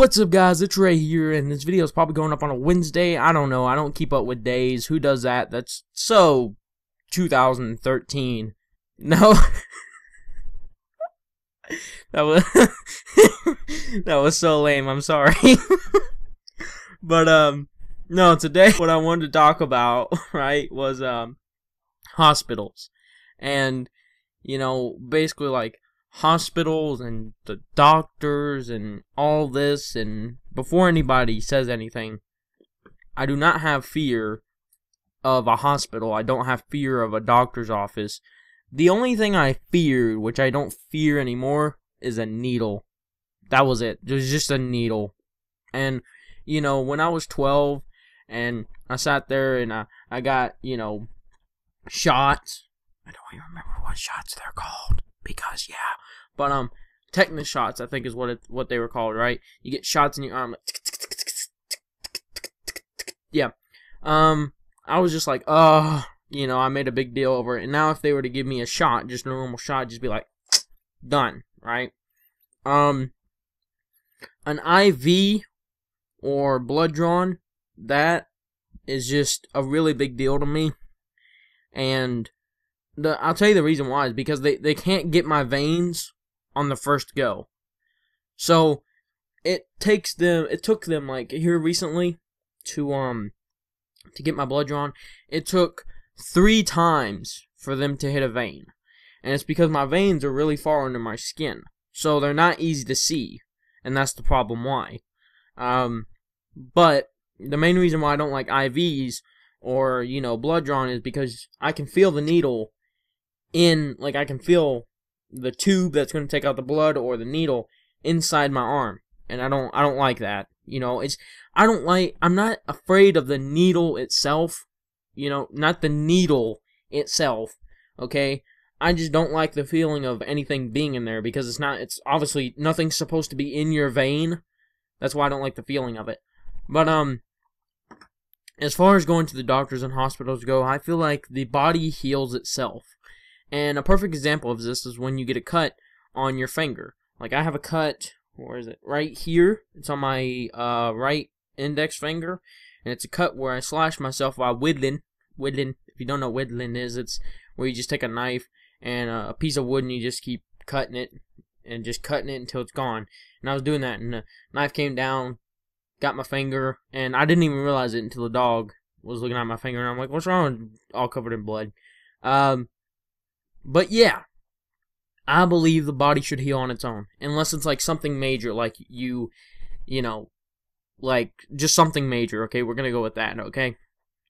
What's up, guys? It's Ray here, and this video is probably going up on a Wednesday. I don't know. I don't keep up with days. Who does that? That's so 2013. No. That was that was so lame. I'm sorry. But no, today what I wanted to talk about, right, was hospitals. And basically like hospitals and the doctors and all this. And before anybody says anything, I do not have fear of a hospital. I don't have fear of a doctor's office. The only thing I feared, which I don't fear anymore, is a needle. That was it. It was just a needle. And when I was 12 and I sat there and I got shots. I don't even remember what shots they're called. Because but tetanus shots, I think is what they were called, right? You get shots in your arm, yeah. I was just like, I made a big deal over it. And now if they were to give me a shot, just a normal shot, just be like, done, right? An IV or blood drawn, that is just a really big deal to me. And I'll tell you the reason why is because they can't get my veins on the first go. So it took them like here recently to get my blood drawn. It took 3 times for them to hit a vein. And it's because my veins are really far under my skin. So they're not easy to see. And that's the problem why. But the main reason why I don't like IVs or, blood drawn is because I can feel the needle I can feel the tube that's going to take out the blood or the needle inside my arm. And I don't like that. I'm not afraid of the needle itself. Not the needle itself. Okay? I just don't like the feeling of anything being in there because it's obviously nothing's supposed to be in your vein. That's why I don't like the feeling of it. But as far as going to the doctors and hospitals go, I feel like the body heals itself. And a perfect example of this is when you get a cut on your finger. Like I have a cut, where is it? Right here. It's on my right index finger. And it's a cut where I slashed myself while whittling. Whittling, if you don't know what whittling is, it's where you just take a knife and a piece of wood and you just keep cutting it. And just cutting it until it's gone. And I was doing that and the knife came down, got my finger, and I didn't even realize it until the dog was looking at my finger. And I'm like, what's wrong? All covered in blood. But yeah, I believe the body should heal on its own. Unless it's like something major, like like just something major, okay? We're going to go with that, okay?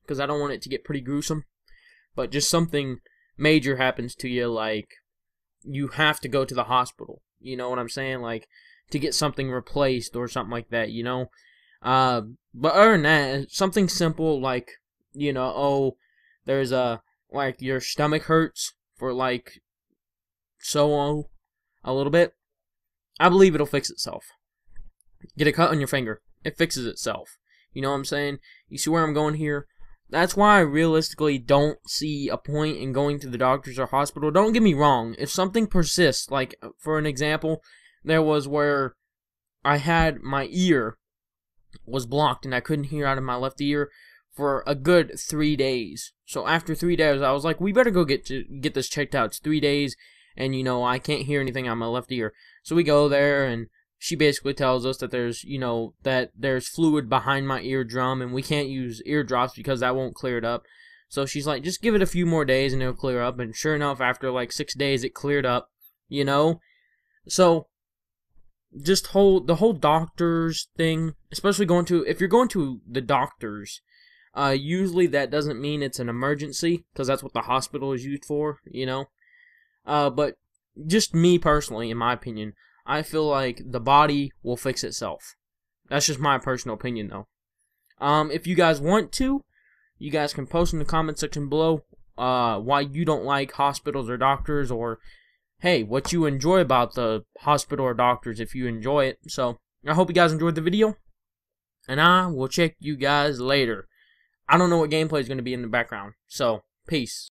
Because I don't want it to get pretty gruesome. But just something major happens to you, like you have to go to the hospital. You know what I'm saying? Like to get something replaced or something like that, But other than that, something simple like, there's like your stomach hurts for like a little bit. I believe it'll fix itself. Get a cut on your finger. It fixes itself. You know what I'm saying? You see where I'm going here? That's why I realistically don't see a point in going to the doctors or hospital. Don't get me wrong. If something persists, like for an example, there was where I had my ear was blocked and I couldn't hear out of my left ear for a good 3 days. So after 3 days, I was like, we better go get this checked out. It's 3 days, and I can't hear anything out of my left ear. So we go there, and she basically tells us that there's fluid behind my eardrum, and we can't use ear drops because that won't clear it up. So she's like, just give it a few more days and it'll clear up. And sure enough, after like 6 days, it cleared up. So just the whole doctors thing, especially if you're going to the doctors, usually that doesn't mean it's an emergency, because that's what the hospital is used for, But just me personally, in my opinion, I feel like the body will fix itself. That's just my personal opinion, though. If you guys want to, you guys can post in the comment section below why you don't like hospitals or doctors, or hey, what you enjoy about the hospital or doctors if you enjoy it. So, I hope you guys enjoyed the video, and I will check you guys later. I don't know what gameplay is going to be in the background, so peace.